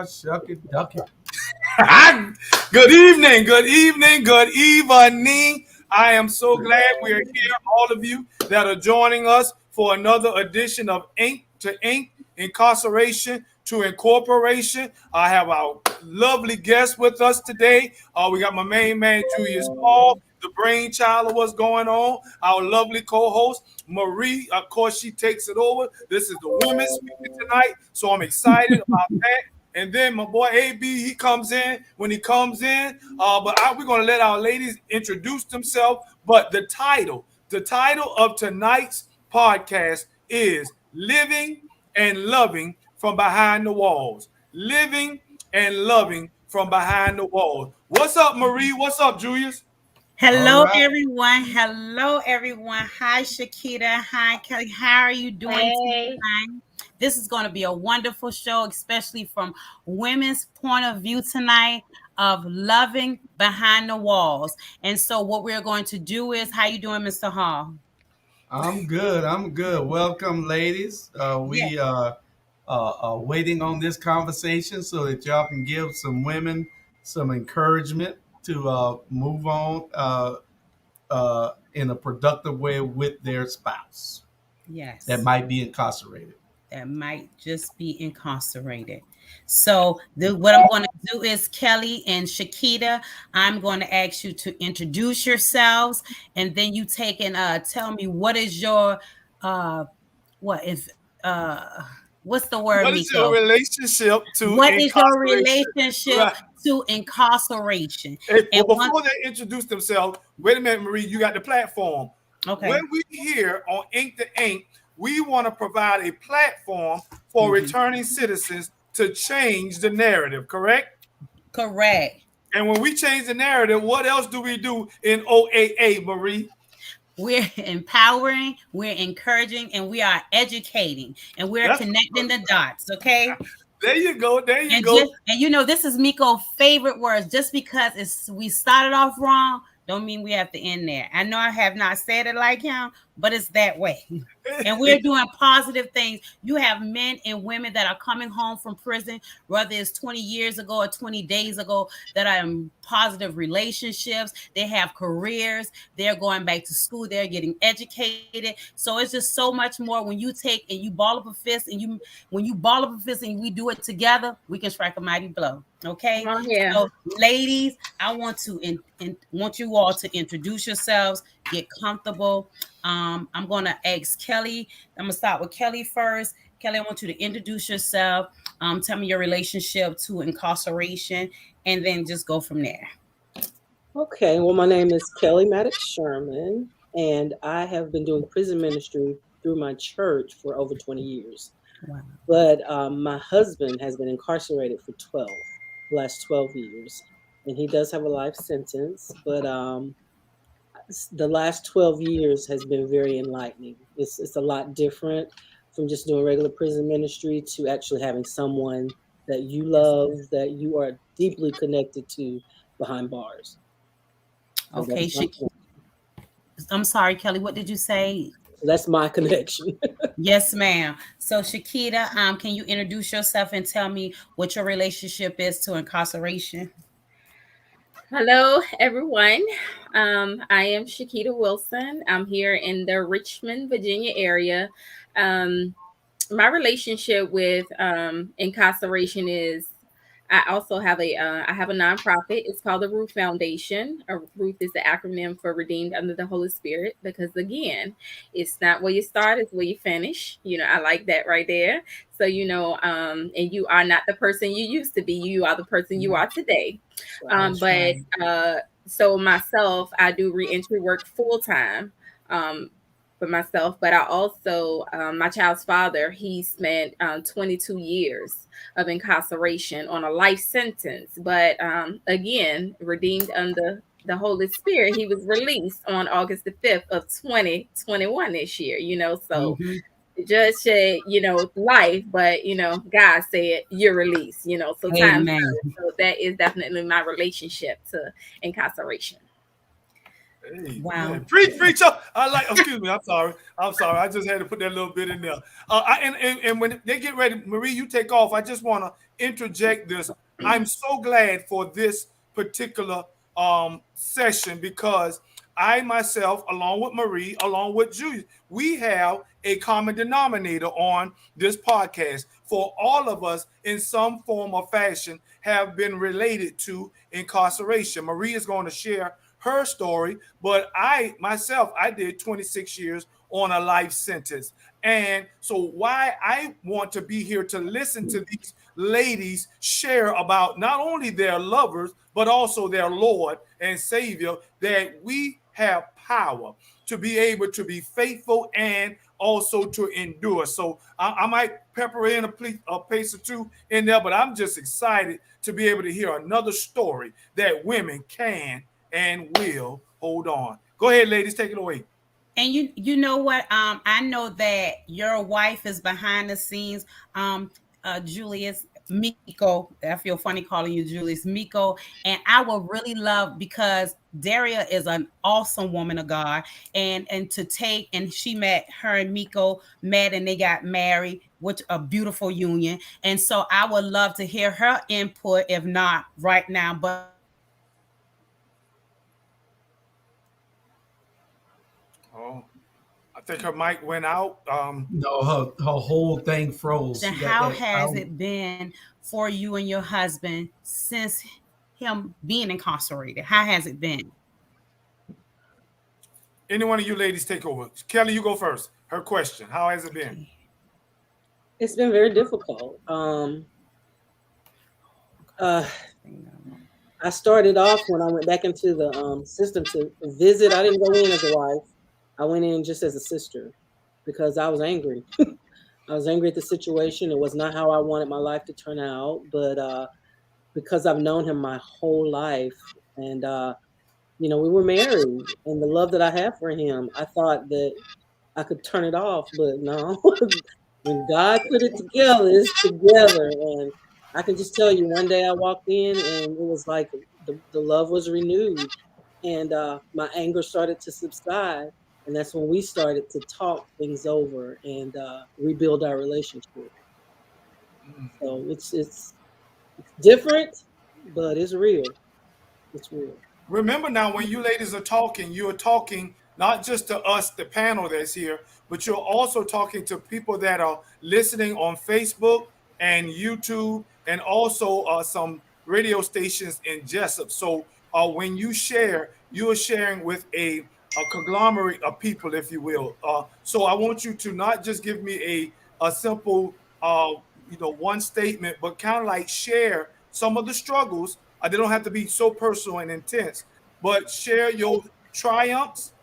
Shuck it, duck it. Good evening, good evening, good evening. I am so glad we are here, all of you that are joining us for another edition of Ink to Ink, Incarceration to Incorporation. I have our lovely guest with us today. We got my main man, Julius Paul, the brainchild of what's going on. Our lovely co-host, Marie. Of course, she takes it over. This is the women's speaking tonight, so I'm excited about that. And then my boy AB, he comes in when he comes in. We're going to let our ladies introduce themselves. But the title of tonight's podcast is Living and Loving from Behind the Walls. Living and Loving from Behind the Walls. What's up, Marie? What's up, Julius? Hello, everyone. Hello, everyone. Hi, Chiquita. Hi, Kelly. How are you doing tonight? This is going to be a wonderful show, especially from women's point of view tonight of loving behind the walls. And so what we're going to do is, how you doing, Mr. Hall? I'm good. Welcome, ladies. We are waiting on this conversation so that y'all can give some women some encouragement to move on in a productive way with their spouse. Yes. That might be incarcerated. That might just be incarcerated. So what I'm going to do is, Kelly and Chiquita, I'm going to ask you to introduce yourselves, and then you take and tell me what is your what's the word? What is your relationship to what is your relationship to incarceration? And before they introduce themselves, wait a minute, Marie, you got the platform. Okay. When we here on Ink to Ink, we want to provide a platform for returning citizens to change the narrative, correct? Correct. And when we change the narrative, what else do we do in OAA, Marie? We're empowering, we're encouraging, and we are educating, and we're connecting the dots, okay? There you go. And this is Miko's favorite words. Just because we started off wrong, don't mean we have to end there. I know I have not said it like him, but it's that way. And we're doing positive things. You have men and women that are coming home from prison, whether it's 20 years ago or 20 days ago, that are in positive relationships. They have careers. They're going back to school. They're getting educated. So it's just so much more when you take and you ball up a fist, and when you ball up a fist and we do it together, we can strike a mighty blow. Okay. So, ladies, I want want you all to introduce yourselves, get comfortable. I'm going to ask Kelly. I'm going to start with Kelly first. Kelly, I want you to introduce yourself. Tell me your relationship to incarceration, and then just go from there. Okay. Well, my name is Kelly Maddox Sherman, and I have been doing prison ministry through my church for over 20 years. Wow. But my husband has been incarcerated for the last 12 years, and he does have a life sentence. But the last 12 years has been very enlightening. It's a lot different from just doing regular prison ministry to actually having someone that you love, that you are deeply connected to behind bars. So Okay, that's my, I'm sorry, Kelly. What did you say? so that's my connection. Yes, ma'am. So, Chiquita, can you introduce yourself and tell me what your relationship is to incarceration? Hello, everyone. I am Chiquita Wilson. I'm here in the Richmond, Virginia area. Um, my relationship with incarceration is I also have I have a nonprofit. It's called the Ruth Foundation. Ruth is the acronym for Redeemed Under the Holy Spirit, because again, it's not where you start, it's where you finish. I like that right there. So and you are not the person you used to be. You are the person you are today. Right. But so myself, I do reentry work full time. Um, for myself, but I also, my child's father, he spent 22 years of incarceration on a life sentence. But again, redeemed under the Holy Spirit, he was released on August the 5th of 2021 this year, so Mm-hmm. the judge said, life, but, God said, you're released, so time Amen. served. So that is definitely my relationship to incarceration. Hey, Wow. man. Preach up. I like, excuse me, I'm sorry. I'm sorry. I just had to put that little bit in there. And when they get ready, Marie, you take off. I just want to interject this. I'm so glad for this particular session because I myself, along with Marie, along with Julia, we have a common denominator on this podcast. For all of us, in some form or fashion, have been related to incarceration. Marie is going to share her story, but I myself, I did 26 years on a life sentence. And so why I want to be here to listen to these ladies share about not only their lovers, but also their Lord and Savior, that we have power to be able to be faithful and also to endure. So I might pepper in a pace or two in there, but I'm just excited to be able to hear another story that women can and will hold on. Go ahead, ladies, take it away. And you know what? I know that your wife is behind the scenes. Julius Miko. I feel funny calling you Julius Miko. And I would really love, because Daria is an awesome woman of God, and to take, and she met, her and Miko met and they got married, which a beautiful union. And so I would love to hear her input, if not right now, but Oh, I think her mic went out. No, her whole thing froze. She got how that has out. it been for you and your husband since him being incarcerated? How has it been? Any one of you ladies take over. Kelly, you go first. Her question: how has it been? Okay. It's been very difficult. Uh, I started off when I went back into the system to visit. I didn't go in as a wife. I went in just as a sister because I was angry. I was angry at the situation. It was not how I wanted my life to turn out, but because I've known him my whole life, and we were married, and the love that I have for him, I thought that I could turn it off, but no. When God put it together, it's together. And I can just tell you, one day I walked in and it was like the love was renewed, and my anger started to subside. And that's when we started to talk things over and rebuild our relationship. So it's different, but it's real. It's real. Remember now, when you ladies are talking, you're talking not just to us, the panel that's here, but you're also talking to people that are listening on Facebook and YouTube, and also some radio stations in Jessup. So when you share, you are sharing with a conglomerate of people, if you will. So I want you to not just give me a simple, one statement, but kind of like share some of the struggles. They don't have to be so personal and intense, but share your triumphs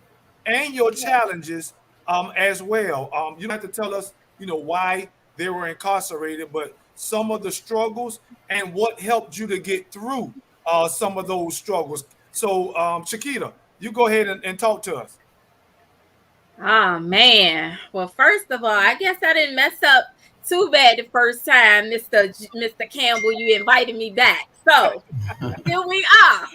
and your challenges as well. You don't have to tell us, why they were incarcerated, but some of the struggles and what helped you to get through some of those struggles. So, Chiquita, You go ahead and talk to us. Oh man. Well, first of all, I guess I didn't mess up too bad the first time, Mr. Campbell. You invited me back, so here we are.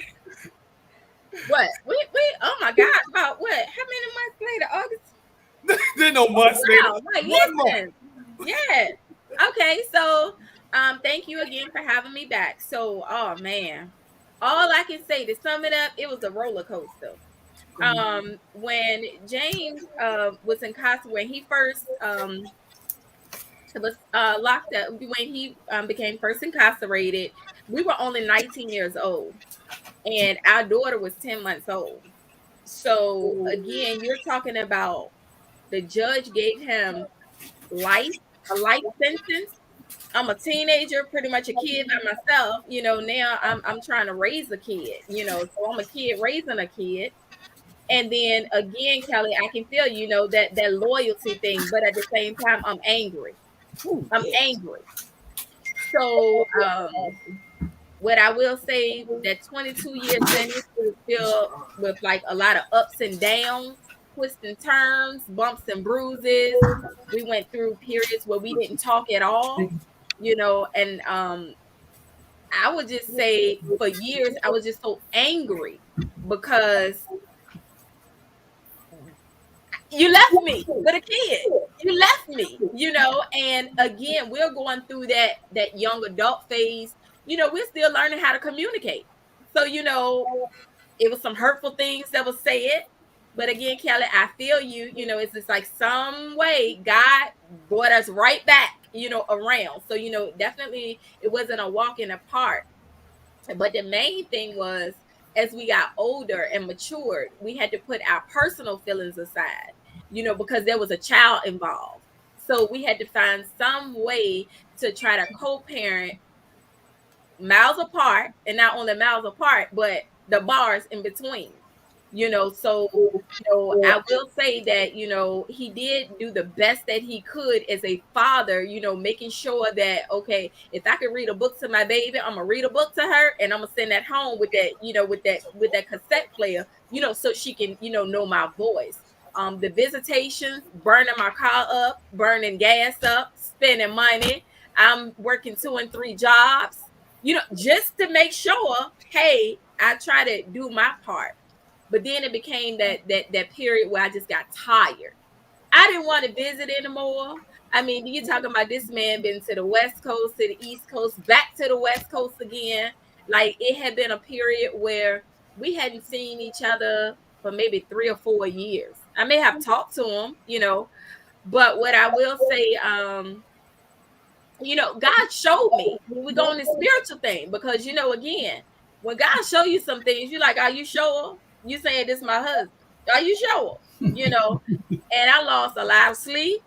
What? We oh my God, about what? How many months later? August. There's no months later. Wow. Like, 1 month. listen. Yeah. Okay. So, thank you again for having me back. So, oh man, all I can say to sum it up, it was a roller coaster. When James was incarcerated, when he first was locked up, when he became first incarcerated, we were only 19 years old, and our daughter was 10 months old. So again, you're talking about the judge gave him life, a life sentence. I'm a teenager, pretty much a kid by myself. Now I'm trying to raise a kid. So I'm a kid raising a kid. And then again, Kelly, I can feel that loyalty thing, but at the same time, I'm angry. Ooh, I'm yes. angry. So what I will say, that 22-year sentence was filled with like a lot of ups and downs, twists and turns, bumps and bruises. We went through periods where we didn't talk at all, and I would just say for years I was just so angry because you left me with a kid. You left me, and again, we're going through that young adult phase. We're still learning how to communicate. So, it was some hurtful things that was said. But again, Kelly, I feel you. It's just like some way God brought us right back, around. So, definitely it wasn't a walk in the park. But the main thing was, as we got older and matured, we had to put our personal feelings aside, because there was a child involved. So we had to find some way to try to co-parent miles apart, and not only miles apart, but the bars in between. So I will say that he did do the best that he could as a father, making sure that, okay, if I could read a book to my baby, I'm gonna read a book to her, and I'm gonna send that home with that, with that cassette player, so she can know my voice. The visitations, burning my car up, burning gas up, spending money. I'm working 2 and 3 jobs, just to make sure, hey, I try to do my part. But then it became that period where I just got tired. I didn't want to visit anymore. I mean, you're talking about this man been to the West Coast, to the East Coast, back to the West Coast again. Like, it had been a period where we hadn't seen each other for maybe 3 or 4 years. I may have talked to him, but what I will say, God showed me when we go on this spiritual thing, because again, when God show you some things, you're like, are you sure? You saying this is my husband? Are you sure? And I lost a lot of sleep,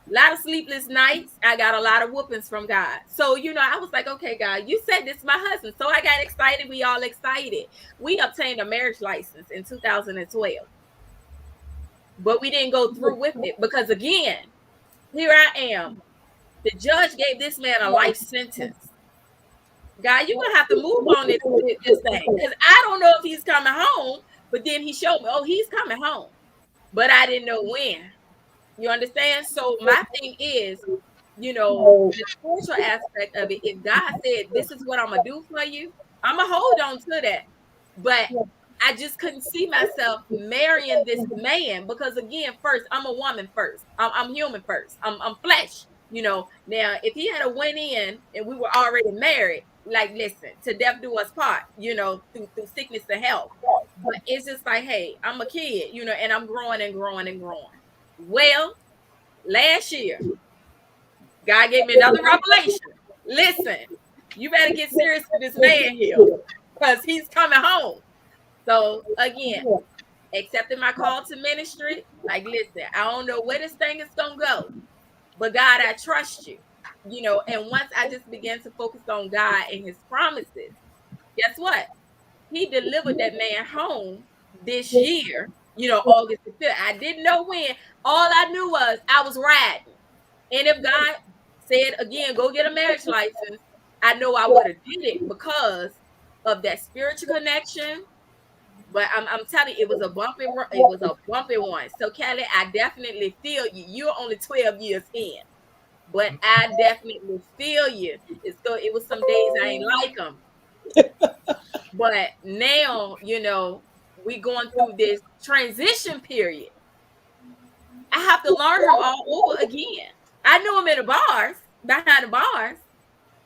a lot of sleepless nights. I got a lot of whoopings from God. So, I was like, okay, God, you said this is my husband. So I got excited. We all excited. We obtained a marriage license in 2012, but we didn't go through with it because, again, here I am. The judge gave this man a life sentence. God, you're gonna have to move on this thing, because I don't know if he's coming home. But then he showed me, oh, he's coming home, but I didn't know when. You understand? So my thing is, the spiritual aspect of it. If God said this is what I'm gonna do for you, I'm gonna hold on to that. But I just couldn't see myself marrying this man because, again, first, I'm a woman first. I'm human first. I'm flesh. Now if he had a went in and we were already married, like, listen, to death do us part. Through sickness and health. But it's just like, hey, I'm a kid. And I'm growing and growing and growing. Well, last year, God gave me another revelation. Listen, you better get serious with this man here, because he's coming home. So again, accepting my call to ministry, like, listen, I don't know where this thing is gonna go, but God, I trust you. And once I just began to focus on God and his promises, guess what? He delivered that man home this year, August the 5th. I didn't know when. All I knew was I was riding. And if God said, again, go get a marriage license, I know I would have did it because of that spiritual connection, But I'm telling you, it was a bumpy one. So Kelly, I definitely feel you. You're only 12 years in, but I definitely feel you. It was some days I ain't like them, but now we going through this transition period. I have to learn him all over again. I knew him in the bars, behind the bars,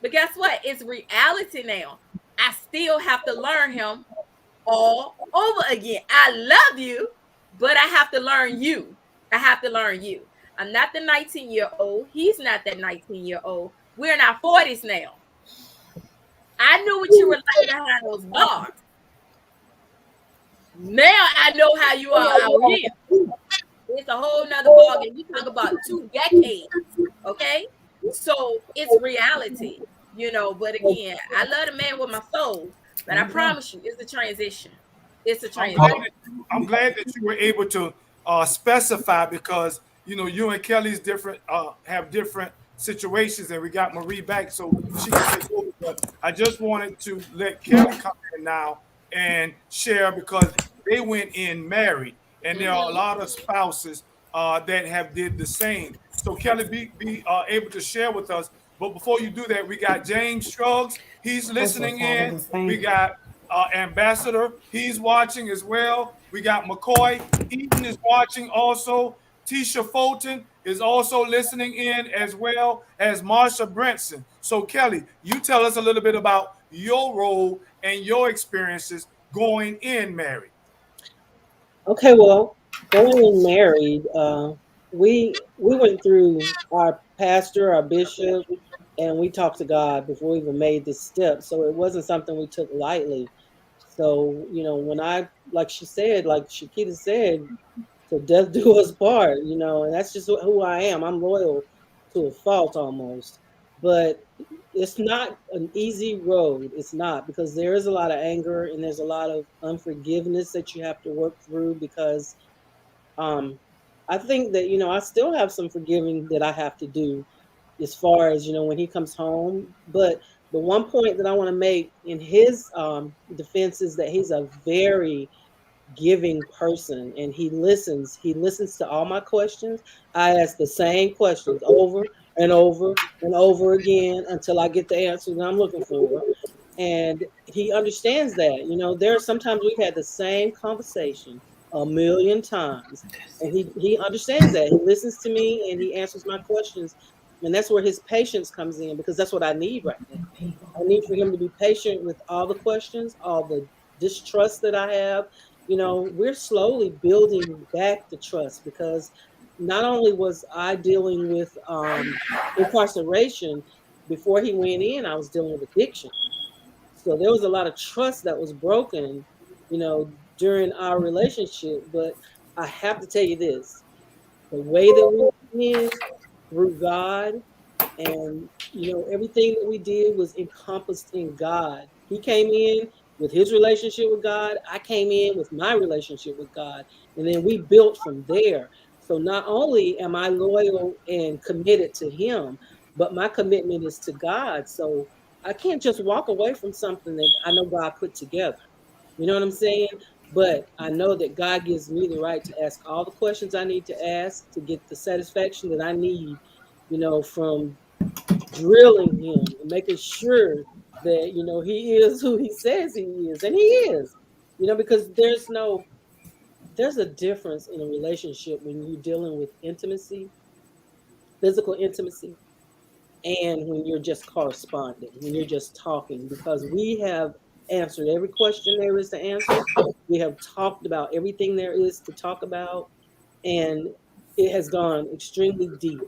but guess what? It's reality now. I still have to learn him all over again. I love you, but I have to learn you. I have to learn you. I'm not the 19-year-old. He's not that 19-year-old. We're in our 40s now. I knew what you were like behind those bars. Now I know how you are out here. It's a whole nother ballgame. You talk about 2 decades, okay? So it's reality. But again, I love the man with my soul, but I promise you, it's a transition. It's a I'm glad transition. that I'm glad that you were able to specify because you and Kelly's different have different situations, and we got Marie back so she can take over. But I just wanted to let Kelly come in now and share because they went in married, and there are a Mm-hmm. lot of spouses that have did the same. So Kelly, be able to share with us. But before you do that, we got James Shrugs. He's That's so listening sad. in. It's the We same. got Ambassador, he's watching as well. We got McCoy, Eaton is watching also. Tisha Fulton is also listening in as well as Marsha Brentson. So, Kelly, you tell us a little bit about your role and your experiences going in married. Okay, well, going in married, we went through our pastor, our bishop, and we talked to God before we even made this step. So it wasn't something we took lightly. So, when like she said, like Chiquita said, to death do us part, and that's just who I am. I'm loyal to a fault almost. But it's not an easy road. It's not, because there is a lot of anger and there's a lot of unforgiveness that you have to work through because um I think that, I still have some forgiving that I have to do as far as, when he comes home. But the one point that I want to make in his defense is that he's a very giving person, and he listens to all my questions. I ask the same questions over and over and over again until I get the answer that I'm looking for. And he understands that. There are sometimes we've had the same conversation a million times, and he understands that. He listens to me and he answers my questions, and that's where his patience comes in, because that's what I need right now. I need for him to be patient with all the questions, all the distrust that I have. We're slowly building back the trust, because not only was I dealing with incarceration before he went in, I was dealing with addiction. So there was a lot of trust that was broken, during our relationship. But I have to tell you this: the way that we went in through God, and everything that we did was encompassed in God. He came in with his relationship with God. I came in with my relationship with God, and then we built from there. So not only am I loyal and committed to him, but my commitment is to God. So I can't just walk away from something that I know God put together. You know what I'm saying? But I know that God gives me the right to ask all the questions I need to ask to get the satisfaction that I need, from drilling him and making sure that, he is who he says he is. And he is, because there's a difference in a relationship when you're dealing with intimacy, physical intimacy, and when you're just corresponding, when you're just talking, because we have answered every question there is to answer. We have talked about everything there is to talk about, and it has gone extremely deep,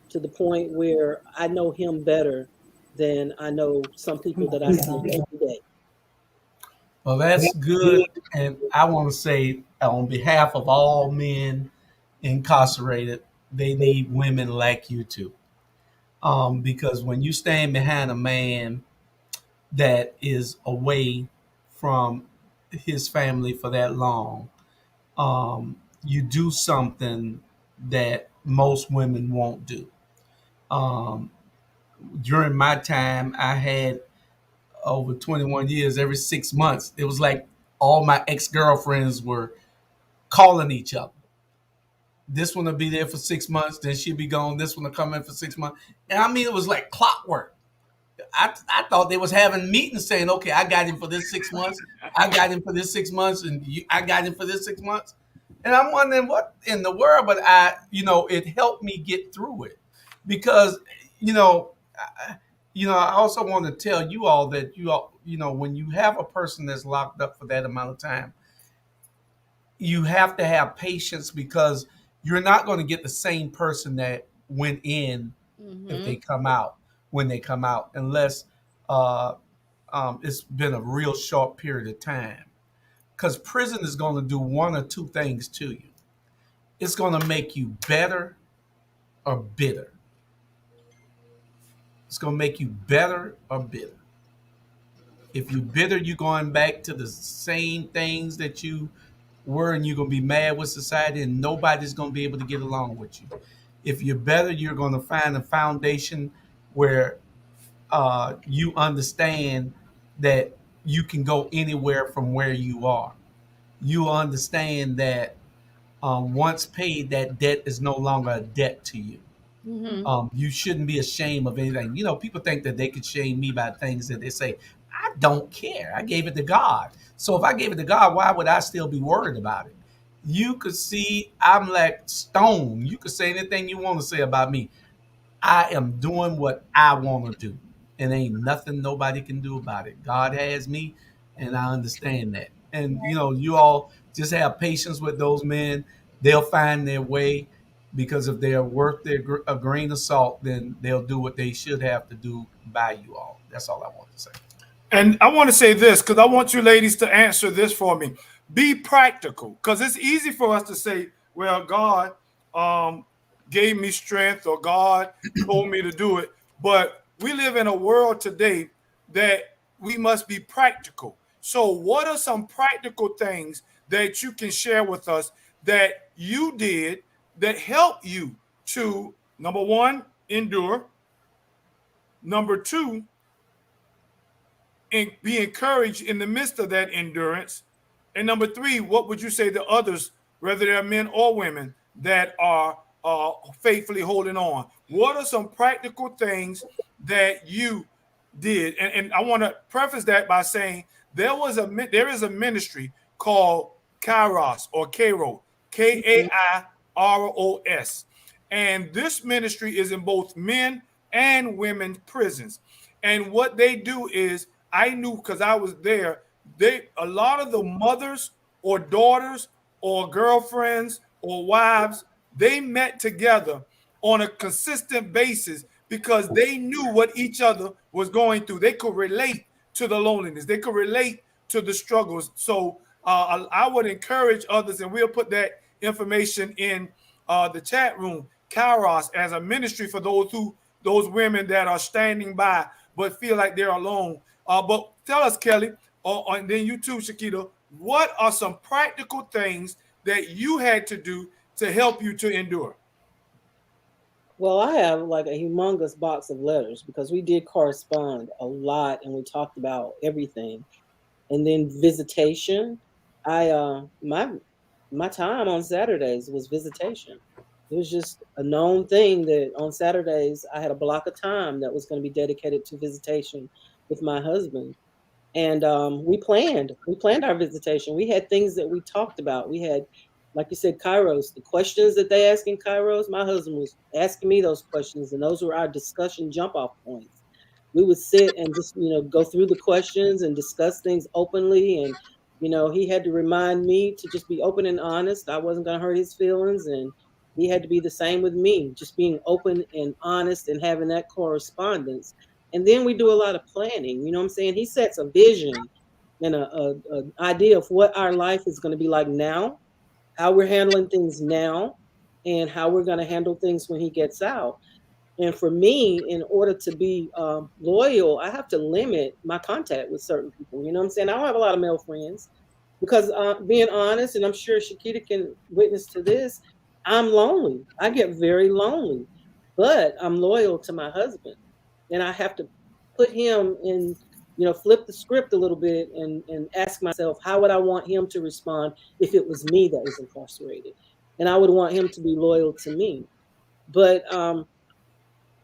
to the point where I know him better than I know some people that I see every day. Well, that's good. And I want to say, on behalf of all men incarcerated, they need women like you too. Because when you stand behind a man that is away from his family for that long, you do something that most women won't do. Um, During my time, I had over 21 years, every 6 months, it was like all my ex girlfriends were calling each other. This one will be there for 6 months, then she'll be gone. This one will come in for 6 months, and I mean it was like clockwork. I thought they was having meetings saying, okay, I got him for this 6 months, I got him for this 6 months, and I got him for this 6 months. And I'm wondering what in the world, but it helped me get through it because, I also want to tell you all that when you have a person that's locked up for that amount of time, you have to have patience because you're not going to get the same person that went in if they Mm-hmm. come out when they come out, unless uh, it's been a real short period of time. Because prison is going to do one or two things to you. It's going to make you better or bitter. It's going to make you better or bitter. If you're bitter, you're going back to the same things that you were, and you're going to be mad with society, and nobody's going to be able to get along with you. If you're better, you're going to find a foundation where you understand that you can go anywhere from where you are. You understand that once paid, that debt is no longer a debt to you. Mm-hmm. You shouldn't be ashamed of anything. People think that they could shame me by things that they say. I don't care. I gave it to God. So if I gave it to God, why would I still be worried about it? You could see I'm like stone. You could say anything you want to say about me. I am doing what I want to do, and ain't nothing nobody can do about it. God has me, and I understand that. And you all just have patience with those men. They'll find their way because if they're worth a grain of salt, then they'll do what they should have to do by you all. That's all I want to say. And I want to say this because I want you ladies to answer this for me. Be practical because it's easy for us to say, well, God um, gave me strength or God told me to do it. But we live in a world today that we must be practical. So, what are some practical things that you can share with us that you did that helped you to, number one, endure, number two, and be encouraged in the midst of that endurance? And number three, what would you say to others, whether they're men or women, that are faithfully holding on? What are some practical things that you did? And I want to preface that by saying there is a ministry called Kairos or Kairos, Kairos. And this ministry is in both men and women's prisons. And what they do is, I knew because I was there, a lot of the mothers or daughters or girlfriends or wives, they met together on a consistent basis because they knew what each other was going through. They could relate to the loneliness. They could relate to the struggles. So I would encourage others, and we'll put that information in the chat room. Kairos as a ministry for those women that are standing by but feel like they're alone. But tell us, Kelly, and then you too, Chiquita, what are some practical things that you had to do to help you to endure? Well, I have like a humongous box of letters because we did correspond a lot and we talked about everything. And then visitation. I my time on Saturdays was visitation. It was just a known thing that on Saturdays I had a block of time that was going to be dedicated to visitation with my husband. And we planned our visitation. We had things that we talked about. We had, like you said, Kairos, the questions that they ask in Kairos. My husband was asking me those questions, and those were our discussion jump off points. We would sit and just go through the questions and discuss things openly. And he had to remind me to just be open and honest. I wasn't going to hurt his feelings, and he had to be the same with me, just being open and honest and having that correspondence. And then we do a lot of planning. You know what I'm saying? He sets a vision and a idea of what our life is going to be like now, how we're handling things now, and how we're going to handle things when he gets out. And for me, in order to be loyal, I have to limit my contact with certain people. You know what I'm saying? I don't have a lot of male friends because being honest, and I'm sure Shakita can witness to this, I'm lonely. I get very lonely, but I'm loyal to my husband, and I have to put him in flip the script a little bit and ask myself, how would I want him to respond if it was me that was incarcerated? And I would want him to be loyal to me. But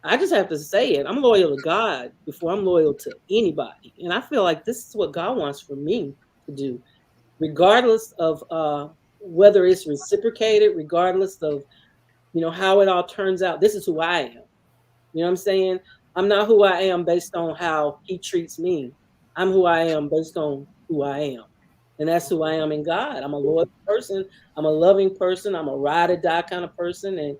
I just have to say it. I'm loyal to God before I'm loyal to anybody. And I feel like this is what God wants for me to do, regardless of whether it's reciprocated, regardless of, how it all turns out. This is who I am. You know what I'm saying? I'm not who I am based on how he treats me. I'm who I am based on who I am. And that's who I am in God. I'm a loyal person. I'm a loving person. I'm a ride or die kind of person. And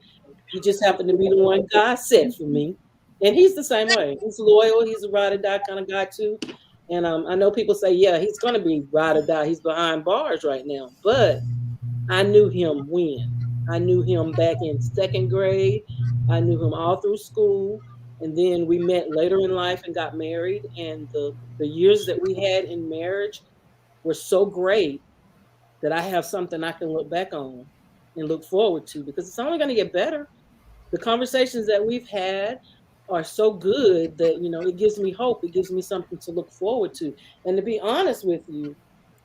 he just happened to be the one God set for me. And he's the same way. He's loyal. He's a ride or die kind of guy too. And I know people say, yeah, he's going to be ride or die. He's behind bars right now. But I knew him when. I knew him back in second grade. I knew him all through school. And then we met later in life and got married. And the years that we had in marriage were so great that I have something I can look back on and look forward to, because it's only going to get better. The conversations that we've had are so good that, it gives me hope. It gives me something to look forward to. And to be honest with you,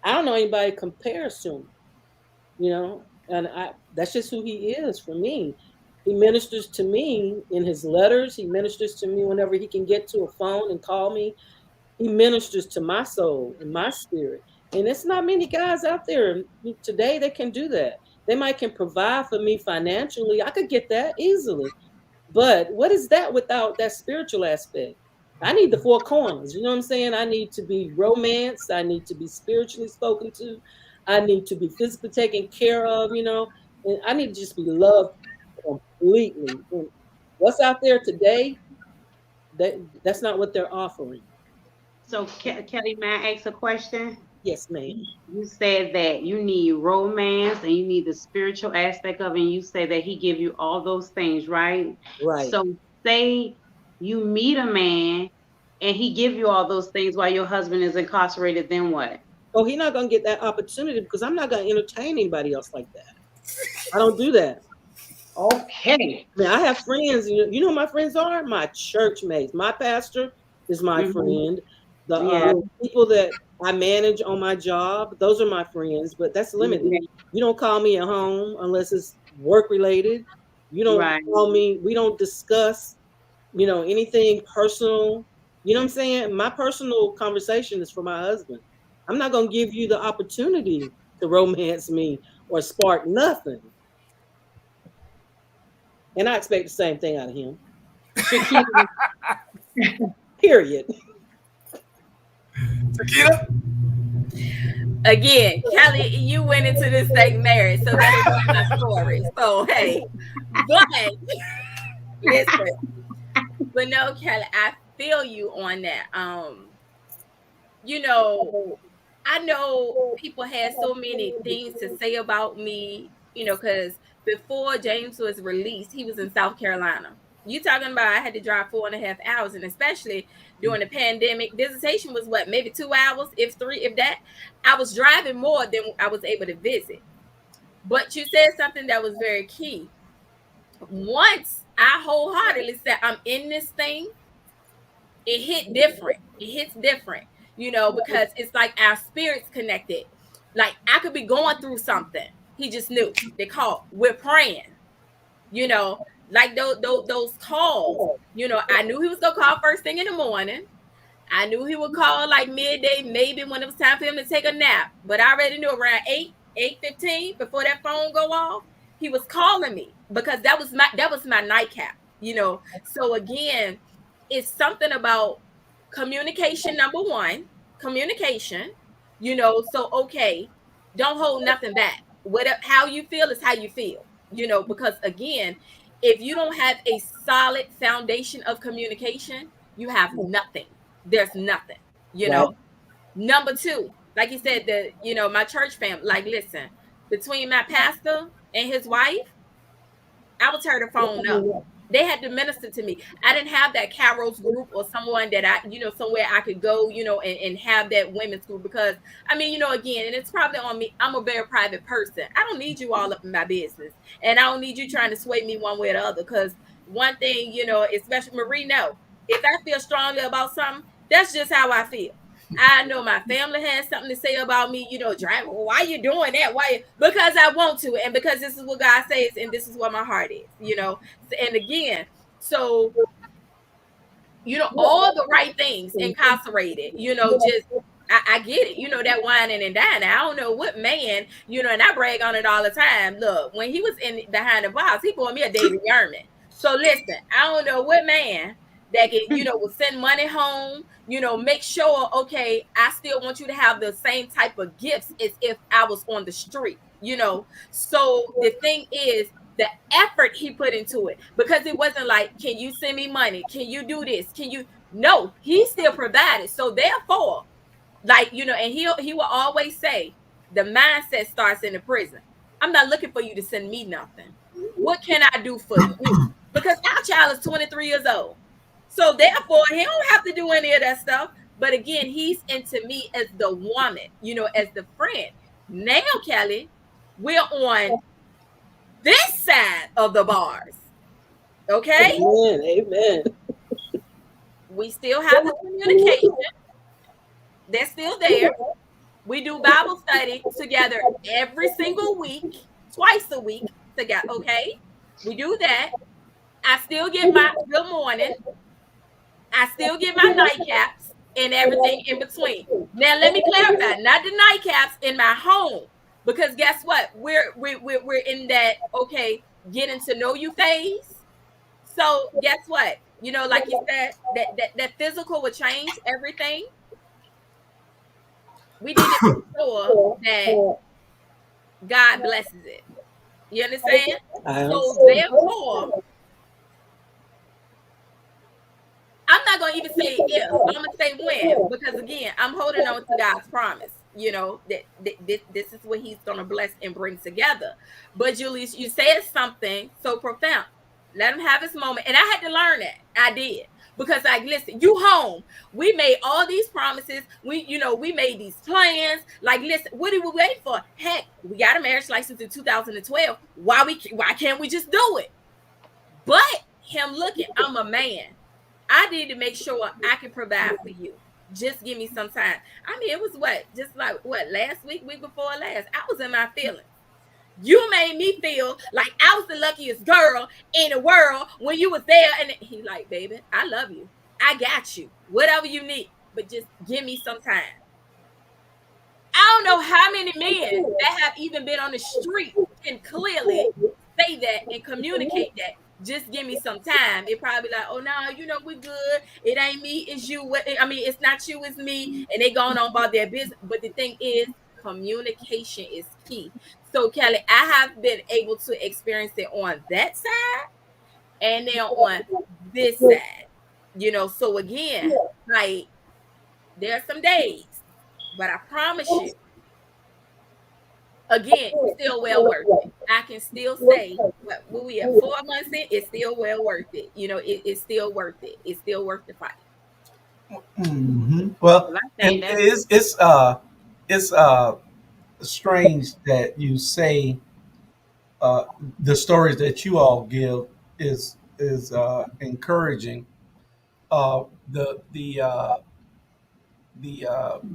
I don't know anybody compares to him, and that's just who he is for me. He ministers to me in his letters. He ministers to me whenever he can get to a phone and call me. He ministers to my soul and my spirit. And it's not many guys out there today that can do that. They might can provide for me financially. I could get that easily. But what is that without that spiritual aspect? I need the four corners. You know what I'm saying? I need to be romanced. I need to be spiritually spoken to. I need to be physically taken care of. And I need to just be loved completely. And what's out there today, that's not what they're offering. So, Kelly, may I ask a question? Yes, ma'am. You said that you need romance and you need the spiritual aspect of it, and you say that he give you all those things, right? Right. So say you meet a man and he give you all those things while your husband is incarcerated, then what? Oh, he's not going to get that opportunity because I'm not going to entertain anybody else like that. I don't do that. Okay. I mean, I have friends. You know who my friends are? My church mates. My pastor is my friend. The people that I manage on my job, those are my friends, but that's limited. You don't call me at home unless it's work related. You don't call me. We don't discuss, anything personal. You know what I'm saying? My personal conversation is for my husband. I'm not going to give you the opportunity to romance me or spark nothing. And I expect the same thing out of him. Period. Chiquita? Again, Kelly, you went into this thing married, so that is not my story. So hey, but listen, but no, Kelly, I feel you on that. I know people had so many things to say about me, because before James was released, he was in South Carolina. You talking about I had to drive 4.5 hours, and especially during the pandemic, visitation was what, maybe 2 hours, if three, if that. I was driving more than I was able to visit. But you said something that was very key. Once I wholeheartedly said I'm in this thing, it hit different. It hits different, because it's like our spirits connected. Like I could be going through something. He just knew. They called. We're praying. Like those calls. I knew he was gonna call first thing in the morning. I knew he would call like midday, maybe when it was time for him to take a nap. But I already knew around 8:15, before that phone go off, he was calling me because that was my nightcap. So again, it's something about communication. Number one, communication. So okay, don't hold nothing back. Whatever, how you feel is how you feel. Because again, if you don't have a solid foundation of communication, you have nothing. There's nothing. Right. Number two, like you said, my church family. Like, listen, between my pastor and his wife, I would turn the phone up. They had to minister to me. I didn't have that Carol's group or someone that somewhere I could go, and have that women's group, because again, and it's probably on me. I'm a very private person. I don't need you all up in my business, and I don't need you trying to sway me one way or the other. Because one thing, especially Marie, no, if I feel strongly about something, That's just how I feel. I know my family has something to say about me, driving. Why you doing that? Because I want to, and because this is what God says, and this is what my heart is. And again, so all the right things incarcerated, just I get it, that whining and dining. I don't know what man, and I brag on it all the time. Look, when he was in behind the bars, he bought me a David Yerman. So listen, I don't know what man that can, will send money home, make sure, okay, I still want you to have the same type of gifts as if I was on the street. So the thing is, the effort he put into it, because it wasn't like, can you send me money, can you do this, can you, no, he still provided. So therefore, like, and he will always say, the mindset starts in the prison. I'm not looking for you to send me nothing. What can I do for you? Because our child is 23 years old, so therefore he don't have to do any of that stuff. But again, he's into me as the woman, as the friend. Now, Kelly, we're on this side of the bars. Okay, Amen. Amen. we still have the communication. They're still there. We do Bible study together every single week, twice a week together. Okay, we do that. I still get my good morning. I still get my nightcaps and everything in between. Now, let me clarify: not the nightcaps in my home, because guess what? We're in that, okay, getting to know you phase. So guess what? Like you said, that physical would change everything. We need to make sure that God blesses it. You understand? I So understand. therefore, I'm not gonna even say if. I'm gonna say when, because again, I'm holding on to God's promise. That this is what He's gonna bless and bring together. But Julius, you said something so profound. Let him have his moment, and I had to learn that. I did. Because, like, listen, you home. We made all these promises. We made these plans. Like, listen, what are we waiting for? Heck, we got a marriage license in 2012. Why can't we just do it? But him looking, I'm a man. I need to make sure I can provide for you. Just give me some time. I mean, it was what? Just like what, last week before last. I was in my feelings. You made me feel like I was the luckiest girl in the world when you was there. And he like, baby, I love you. I got you. Whatever you need. But just give me some time. I don't know how many men that have even been on the street can clearly say that and communicate that. Just give me some time. It probably like, oh no, we good. It ain't me, it's you. I mean, it's not you, it's me. And they going on about their business. But the thing is, communication is key. So Kelly, I have been able to experience it on that side and then on this side. So again, like, there are some days, but I promise you, again, it's still well worth it. I can still say, what we have 4 months in, it's still well worth it. It's still worth it. It's still worth the fight. Well, Well, I and think that's it's strange that you say the stories that you all give is encouraging. The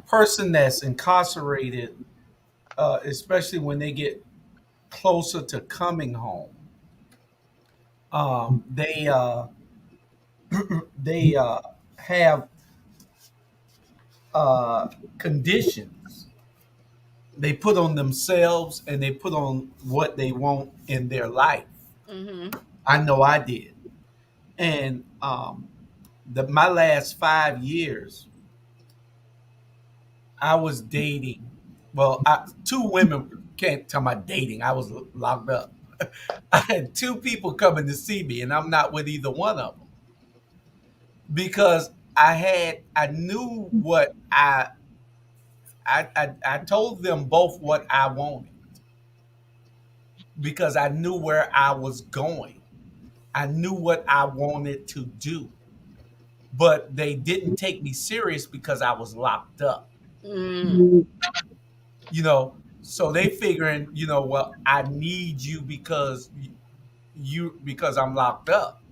person that's incarcerated, especially when they get closer to coming home, they they have uh, conditions they put on themselves and they put on what they want in their life. Mm-hmm. I know I did, and my last 5 years, I was dating. Well, two women can't tell my dating. I was locked up. I had two people coming to see me, and I'm not with either one of them because I knew what I told them both what I wanted because I knew where I was going. I knew what I wanted to do, but they didn't take me serious because I was locked up. Mm. So they figuring, well, I need you because I'm locked up.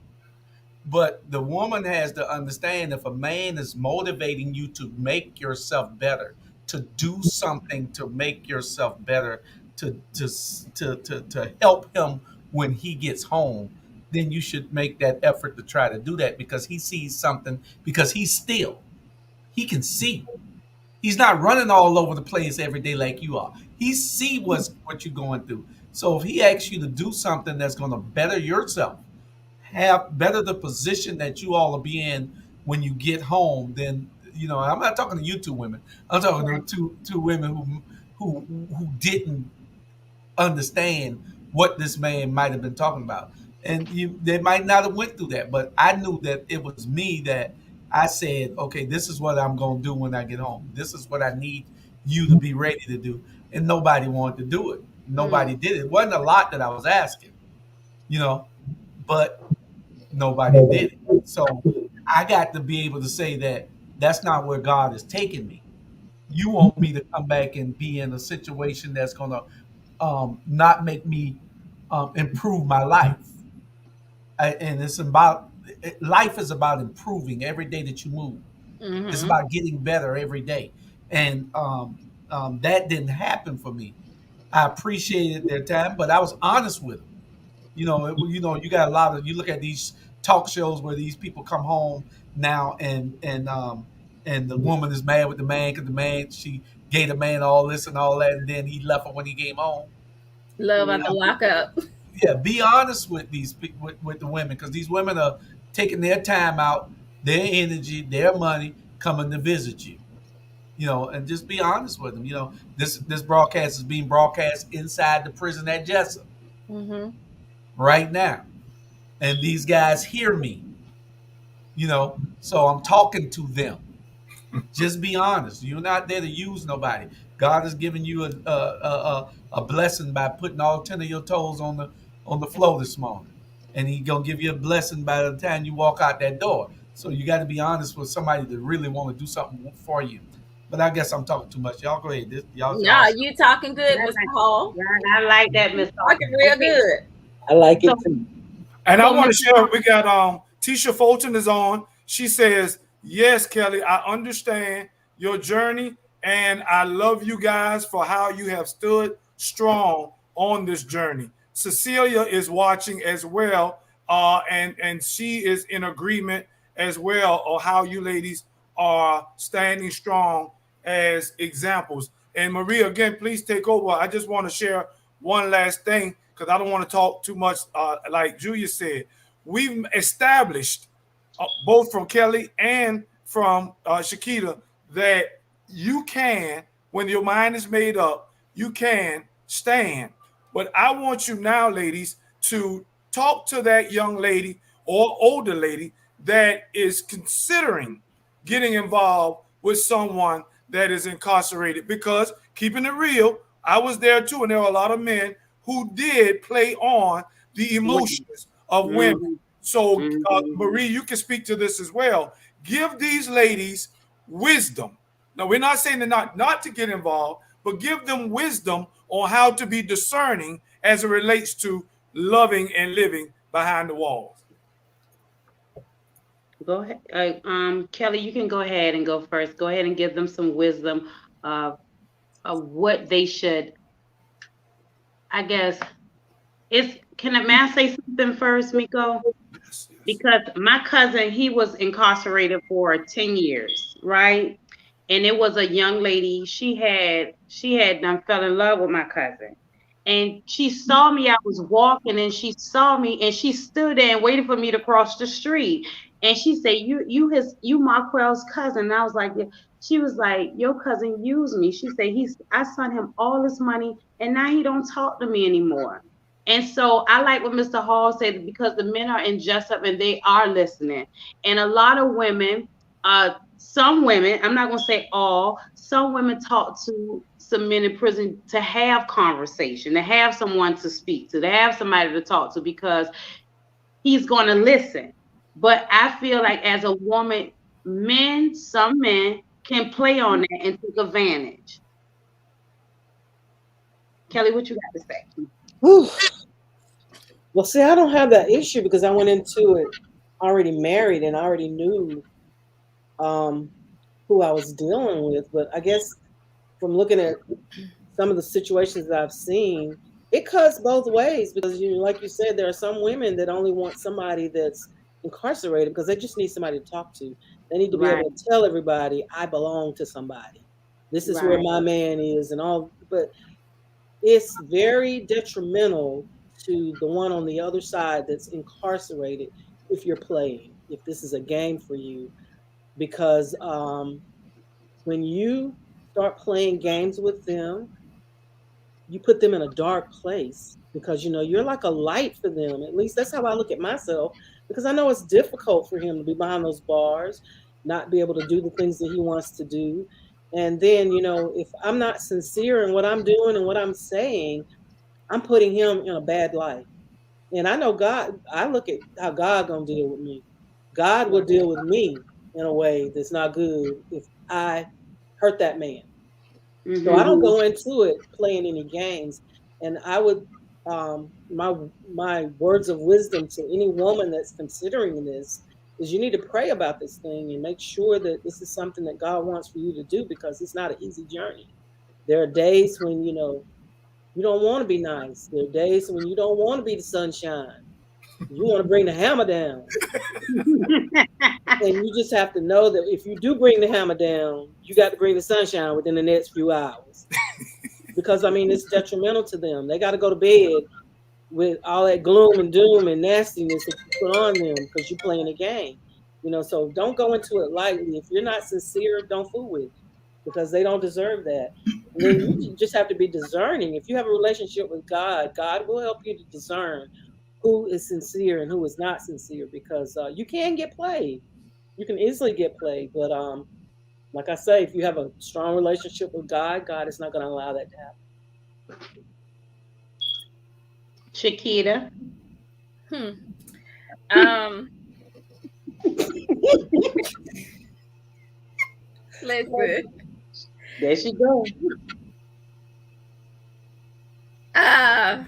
But the woman has to understand, if a man is motivating you to make yourself better, to do something to make yourself better, to help him when he gets home, then you should make that effort to try to do that, because he sees something, because he can see. He's not running all over the place every day like you are. He see what you're going through. So if he asks you to do something that's going to better yourself, have better the position that you all will be in when you get home, then I'm not talking to you two women. I'm talking to two women who didn't understand what this man might have been talking about. And they might not have went through that, but I knew that it was me, that I said, okay, this is what I'm going to do when I get home. This is what I need you to be ready to do. And nobody wanted to do it. Nobody did it. It wasn't a lot that I was asking, you know, but nobody did it. So I got to be able to say that that's not where God is taking me. You want me to come back and be in a situation that's going to not make me improve my life. And it's about life is about improving every day that you move. It's Mm-hmm. about getting better every day, and that didn't happen for me. I appreciated their time, but I was honest with them. You got a lot of, you look at these talk shows where these people come home now, and the woman is mad with the man because the man, she gave the man all this and all that, and then he left her when he came home. Love at the lockup. Yeah, be honest with with the women, because these women are taking their time out, their energy, their money, coming to visit you. And just be honest with them. This broadcast is being broadcast inside the prison at Jessup Mm-hmm. right now, and these guys hear me. So I'm talking to them. Just be honest. You're not there to use nobody. God has given you a blessing by putting all 10 of your toes on the floor this morning, and He gonna give you a blessing by the time you walk out that door. So you got to be honest with somebody that really want to do something for you. But I guess I'm talking too much. Y'all go ahead. No, you talking good, Mr. Hall. I like that, Miss Talking real good. I like So, it too. And I So, want to Mr. share, we got Tisha Fulton is on. She says, yes, Kelly, I understand your journey, and I love you guys for how you have stood strong on this journey. Cecilia is watching as well, and she is in agreement as well of how you ladies are standing strong as examples. And Maria, again, please take over. I just want to share one last thing, because I don't want to talk too much. Like Julia said, we've established, both from Kelly and from Chiquita, that you can, when your mind is made up, you can stand. But I want you now, ladies, to talk to that young lady or older lady that is considering getting involved with someone that is incarcerated. Because keeping it real, I was there too, and there were a lot of men who did play on the emotions of women. So, Marie, you can speak to this as well. Give these ladies wisdom. Now, we're not saying they're not to get involved, but give them wisdom on how to be discerning as it relates to loving and living behind the walls. go ahead. Kelly, you can go ahead and go first. Go ahead and give them some wisdom of what they should, I guess. May I say something first, Miko? Yes, yes. Because my cousin, he was incarcerated for 10 years, right? And it was a young lady, she had done fell in love with my cousin. And she saw me, I was walking, and she saw me, and she stood there and waited for me to cross the street. And she said, you Marquell's cousin. And I was like, yeah. She was like, your cousin used me. She said, I sent him all this money, and now he don't talk to me anymore. And so I like what Mr. Hall said, because the men are in Jessup and they are listening. And a lot of women, some women, I'm not going to say all, some women talk to some men in prison to have conversation, to have someone to speak to have somebody to talk to, because he's going to listen. But I feel like as a woman, some men can play on that and take advantage. Kelly, what you got to say? Whew. Well, see, I don't have that issue because I went into it already married and I already knew um, who I was dealing with. But I guess from looking at some of the situations that I've seen, it cuts both ways because like you said, there are some women that only want somebody that's incarcerated because they just need somebody to talk to. They need to be able Right. to tell everybody, I belong to somebody. This is where Right. my man is and all. But it's very detrimental to the one on the other side that's incarcerated if you're playing, if this is a game for you, because when you start playing games with them, you put them in a dark place because you're like a light for them. At least that's how I look at myself, because I know it's difficult for him to be behind those bars, not be able to do the things that he wants to do. And then, if I'm not sincere in what I'm doing and what I'm saying, I'm putting him in a bad light. And I know God, I look at how God gonna deal with me. God will deal with me in a way that's not good if I hurt that man. So I Mm-hmm. don't go into it playing any games. And I would my words of wisdom to any woman that's considering this is you need to pray about this thing and make sure that this is something that God wants for you to do, because it's not an easy journey. There are days when you don't want to be nice. There are days when you don't want to be the sunshine. You want to bring the hammer down. And you just have to know that if you do bring the hammer down, you got to bring the sunshine within the next few hours. Because I mean, it's detrimental to them. They got to go to bed with all that gloom and doom and nastiness that you put on them because you're playing a game. So don't go into it lightly. If you're not sincere, don't fool with it, because they don't deserve that. And then you just have to be discerning. If you have a relationship with God, God will help you to discern who is sincere and who is not sincere, because you can get played. You can easily get played. But like I say, if you have a strong relationship with God, God is not going to allow that to Chiquita. Hmm. Um, happen. listen. There she go. Uh,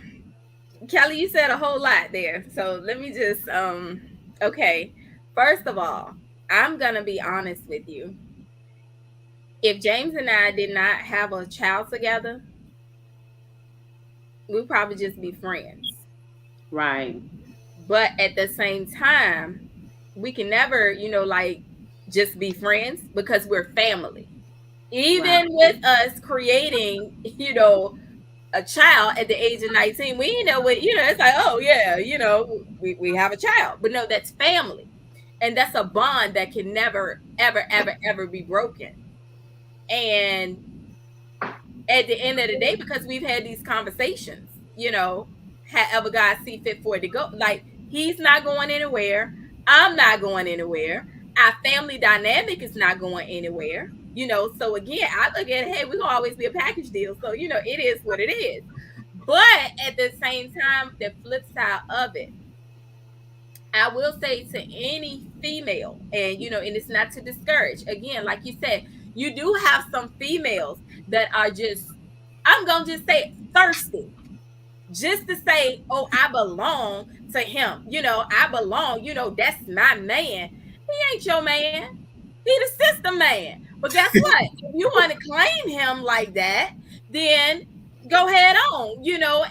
Kelly, you said a whole lot there. So let me just okay. First of all, I'm gonna be honest with you. If James and I did not have a child together, we'd probably just be friends. Right. But at the same time, we can never, like just be friends because we're family. Right. Even with us creating, a child at the age of 19, we know what, it's like, oh yeah, we have a child. But no, that's family. And that's a bond that can never, ever, ever, ever be broken. And at the end of the day, because we've had these conversations, however God see fit for it to go. Like, he's not going anywhere. I'm not going anywhere. Our family dynamic is not going anywhere. So again, I look at it, hey, we're gonna always be a package deal. So, it is what it is. But at the same time, the flip side of it, I will say to any female, and it's not to discourage. Again, like you said, you do have some females that are just, I'm gonna just say it, thirsty, just to say, oh, I belong to him. I belong. That's my man. He ain't your man. He the system man. But guess what? If you want to claim him like that, then go head on,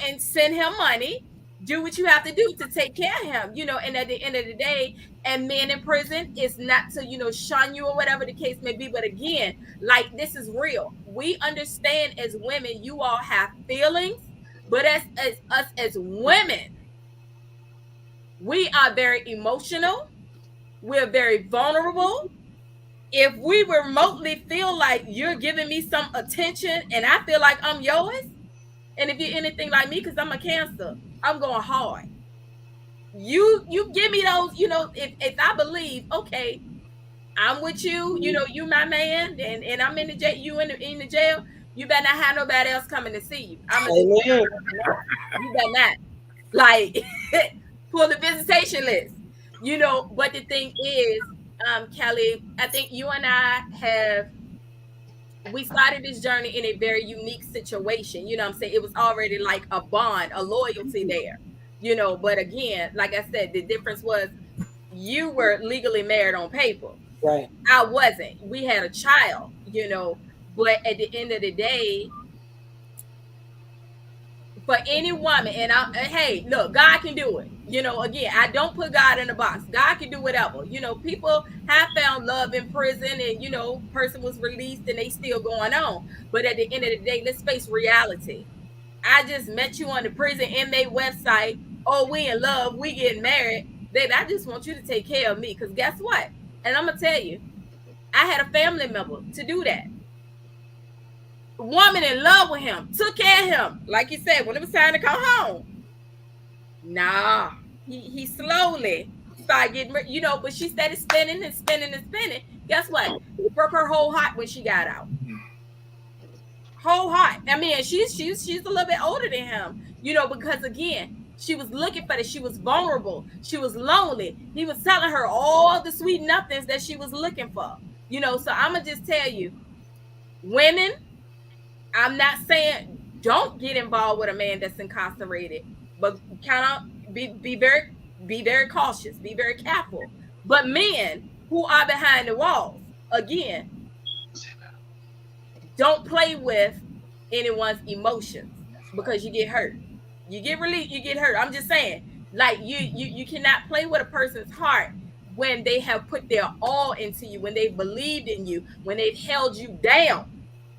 and send him money. Do what you have to do to take care of him, and at the end of the day, and men in prison is not to, shun you or whatever the case may be. But again, like, this is real. We understand as women, you all have feelings, but as us as women, we are very emotional. We're very vulnerable. If we remotely feel like you're giving me some attention and I feel like I'm yours, and if you're anything like me, because I'm a Cancer, I'm going hard. You give me those, if I believe, okay, I'm with you, you my man, and I'm in the jail, you in the jail, you better not have nobody else coming to see you. I'm gonna just Amen. you better not. Like, pull the visitation list. But the thing is, Kelly, I think you and I we started this journey in a very unique situation. You know what I'm saying? It was already like a bond, a loyalty there. But again, like I said, the difference was you were legally married on paper. Right. I wasn't. We had a child, you know, but at the end of the day, for any woman, hey, look, God can do it. You know, again, I don't put God in a box. God can do whatever. You know, people have found love in prison, and you know, person was released and they still going on. But at the end of the day, let's face reality. I just met you on the prison inmate website. Oh, we in love, we getting married. Baby, I just want you to take care of me. Because guess what? And I'm gonna tell you, I had a family member to do that. Woman in love with him, took care of him. Like you said, when it was time to come home, nah, he slowly started getting, you know, but she started spinning and spinning and spinning. Guess what? It broke her whole heart when she got out. Whole heart. I mean, she's a little bit older than him, you know, because again, she was looking for it. She was vulnerable. She was lonely. He was telling her all the sweet nothings that she was looking for, you know. So I'm gonna just tell you, women, I'm not saying don't get involved with a man that's incarcerated, but kind of be very cautious, be very careful. But men who are behind the walls, again, don't play with anyone's emotions because you get hurt. You get released, you get hurt. I'm just saying, like you cannot play with a person's heart when they have put their all into you, when they've believed in you, when they've held you down,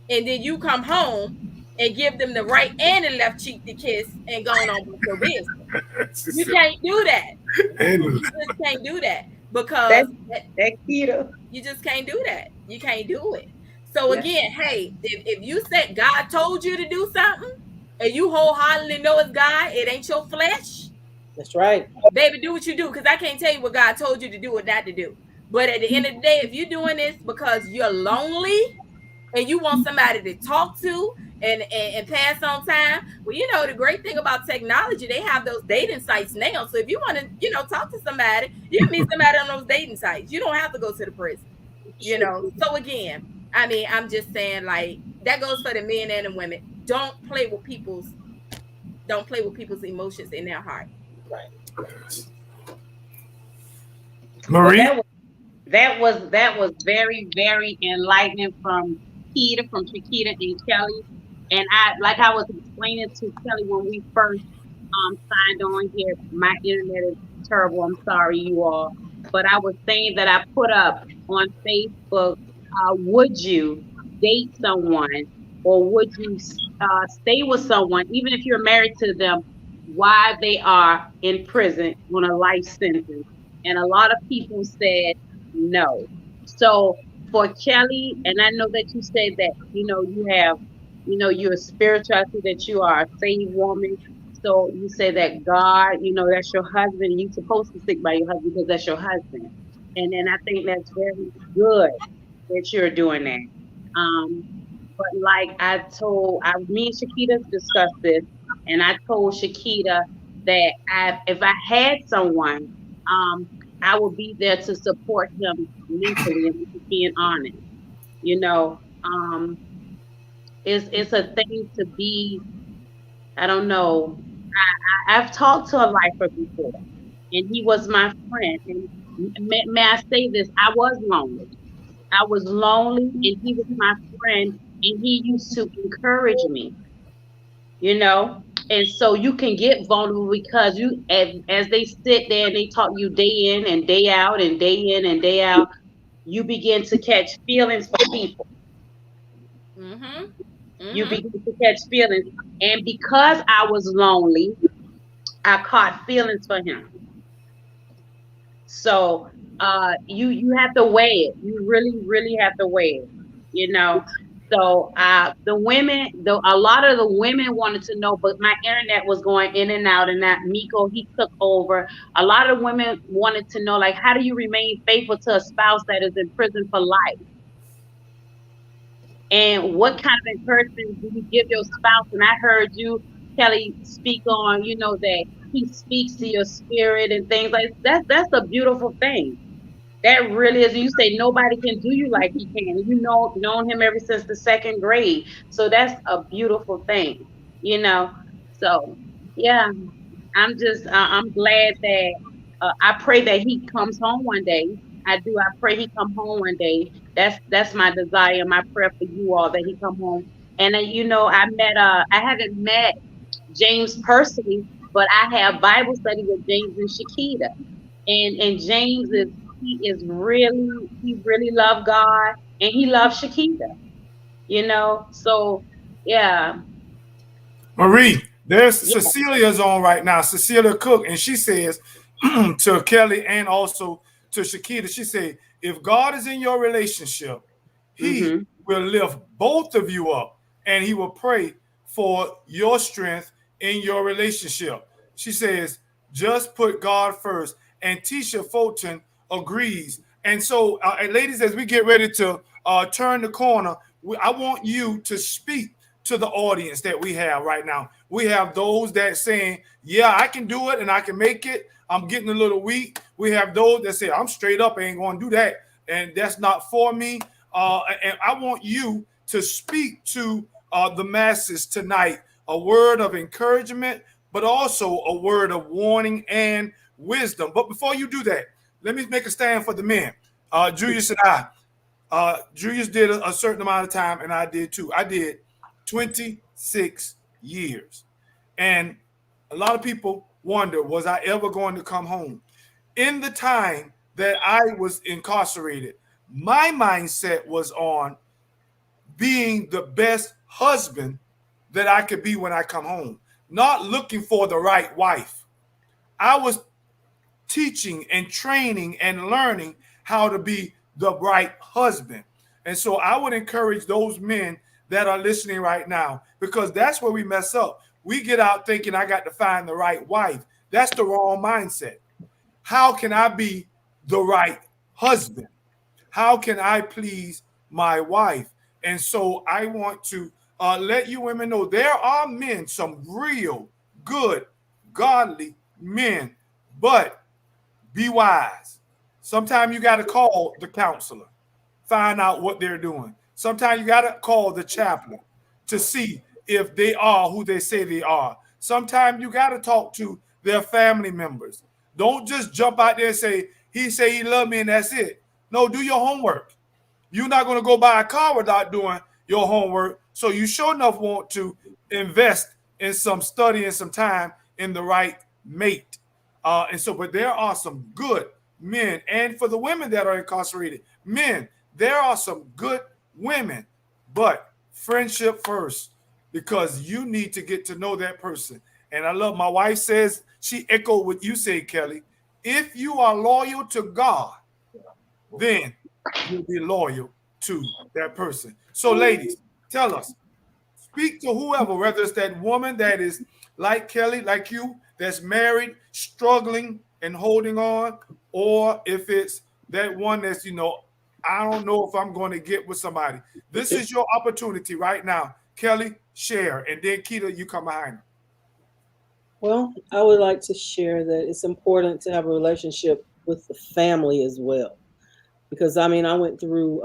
and then you come home and give them the right and the left cheek to kiss and going on with your business. You can't do that. You just can't do that because That keto. you just can't do that. You can't do it. So again, hey, if you said God told you to do something and you wholeheartedly know it's God, it ain't your flesh. That's right. Baby, do what you do, because I can't tell you what God told you to do or not to do. But at the end of the day, if you're doing this because you're lonely and you want somebody to talk to and pass on time, well, you know, the great thing about technology, they have those dating sites now. So if you want to, you know, talk to somebody, you can meet somebody on those dating sites. You don't have to go to the prison, you know. So again, I mean, I'm just saying, like, that goes for the men and the women. Don't play with people's emotions in their heart. Right. Marie? Well, that was very, very enlightening from Chiquita and Kelly. And I was explaining to Kelly when we first signed on here, my internet is terrible. I'm sorry, you all. But I was saying that I put up on Facebook, would you date someone, or would you stay with someone, even if you're married to them, while they are in prison on a life sentence? And a lot of people said no. So for Kelly, and I know that you said that, you know, you have, you know, you're a spirituality, that you are a saved woman. So you say that God, you know, that's your husband. You're supposed to stick by your husband because that's your husband. And then I think that's very good that you're doing that. Um, but like me and Chiquita discussed this, and I told Chiquita that if I had someone, um, I would be there to support him mentally and just being honest. You know, it's a thing to be. I don't know. I've talked to a lifer before, and he was my friend. And may I say this? I was lonely. I was lonely, and he was my friend, and he used to encourage me, you know. And so you can get vulnerable because as they sit there and they talk you day in and day out and day in and day out, you begin to catch feelings for people. Mm-hmm. You Mm-hmm. begin to catch feelings. And because I was lonely, I caught feelings for him. So you have to weigh it. You really, really have to weigh it. You know. So a lot of the women wanted to know, but my internet was going in and out, and that Miko, he took over. A lot of women wanted to know, like, how do you remain faithful to a spouse that is in prison for life? And what kind of encouragement do you give your spouse? And I heard you, Kelly, speak on, you know, that he speaks to your spirit and things like that. That's a beautiful thing. That really is. You say nobody can do you like he can. You know, known him ever since the second grade. So that's a beautiful thing, you know. So yeah, I'm glad that. I pray that he comes home one day. I do. I pray he come home one day. That's my desire, my prayer for you all that he come home. And I haven't met James personally, but I have Bible study with James and Chiquita. And James he really loved God and he loves Chiquita, So yeah. Marie, there's Yeah. Cecilia's on right now, Cecilia Cook, and she says to Kelly and also to Chiquita, she said, if God is in your relationship, he Mm-hmm. will lift both of you up and he will pray for your strength in your relationship. She says, just put God first. And Tisha Fulton agrees. And so, ladies, as we get ready to turn the corner, I want you to speak to the audience that we have right now. We have those that saying, yeah, I can do it and I can make it. I'm getting a little weak. We have those that say, I'm straight up, ain't going to do that. And that's not for me. And I want you to speak to the masses tonight, a word of encouragement, but also a word of warning and wisdom. But before you do that, let me make a stand for the men. Julius and Julius did a certain amount of time, and I did too. I did 26 years. And a lot of people wonder, was I ever going to come home? In the time that I was incarcerated, my mindset was on being the best husband that I could be when I come home, not looking for the right wife. I was teaching and training and learning how to be the right husband. And so I would encourage those men that are listening right now, because that's where we mess up. We get out thinking I got to find the right wife. That's the wrong mindset. How can I be the right husband? How can I please my wife? And so I want to let you women know there are men, some real good, godly men, but be wise. Sometimes you got to call the counselor, find out what they're doing. Sometimes you got to call the chaplain to see if they are who they say they are. Sometimes you got to talk to their family members. Don't just jump out there and say he loved me and that's it. No, do your homework. You're not going to go buy a car without doing your homework. So you sure enough want to invest in some study and some time in the right mate. But there are some good men. And for the women that are incarcerated, men, there are some good women, but friendship first, because you need to get to know that person. And I love my wife says, she echoed what you say, Kelly. If you are loyal to God, then you'll be loyal to that person. So, ladies, tell us, speak to whoever, whether it's that woman that is like Kelly, like you, that's married, struggling and holding on, or if it's that one that's, I don't know if I'm going to get with somebody. This is your opportunity right now. Kelly, share, and then Keita, you come behind her. Well, I would like to share that it's important to have a relationship with the family as well. Because I mean, I went through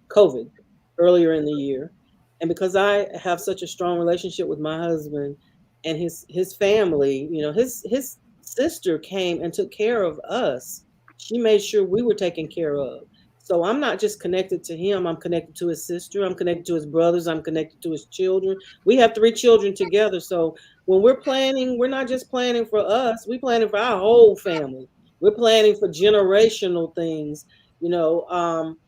COVID earlier in the year, and because I have such a strong relationship with my husband and his family, his sister came and took care of us. She made sure we were taken care of. So I'm not just connected to him, I'm connected to his sister, I'm connected to his brothers, I'm connected to his children. We have 3 children together. So when we're planning, we're not just planning for us, we're planning for our whole family. We're planning for generational things. you know um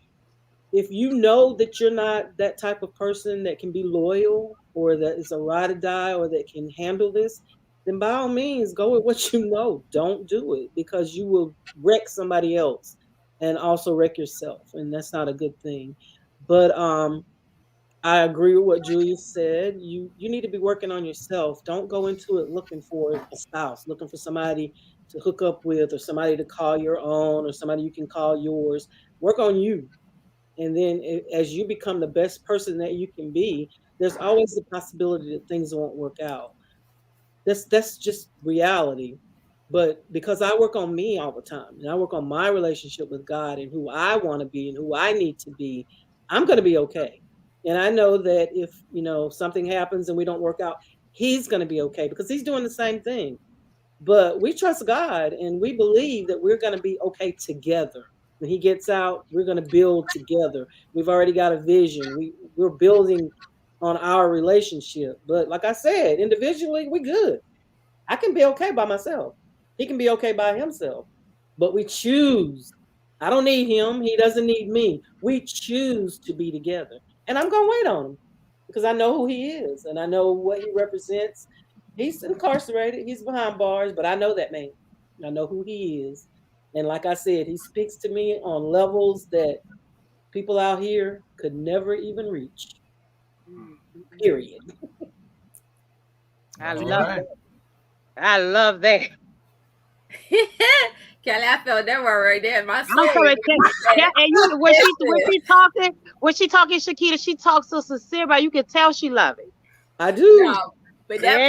if you know that you're not that type of person that can be loyal, or that is a ride or die, or that can handle this, then by all means go with what you know. Don't do it, because you will wreck somebody else and also wreck yourself, and that's not a good thing. But I agree with what Julia said. You need to be working on yourself. Don't go into it looking for a spouse, looking for somebody to hook up with, or somebody to call your own, or somebody you can call yours. Work on you. And then as you become the best person that you can be, there's always the possibility that things won't work out. That's just reality. But because I work on me all the time, and I work on my relationship with God and who I want to be and who I need to be, I'm going to be okay. And I know that if, something happens and we don't work out, he's going to be okay, because he's doing the same thing. But we trust God and we believe that we're going to be okay together. When he gets out, we're going to build together. We've already got a vision. We're building on our relationship. But like I said, individually, we good. I can be okay by myself. He can be okay by himself. But we choose. I don't need him. He doesn't need me. We choose to be together. And I'm going to wait on him because I know who he is and I know what he represents. He's incarcerated, he's behind bars, but I know that man. I know who he is. And like I said, he speaks to me on levels that people out here could never even reach. Period. I All love right. that. I love that. Kelly, I felt that word right there in my I'm soul. coming and you when she talking Chiquita, she talks so sincere, but you can tell she love it. I do. No, but Yeah.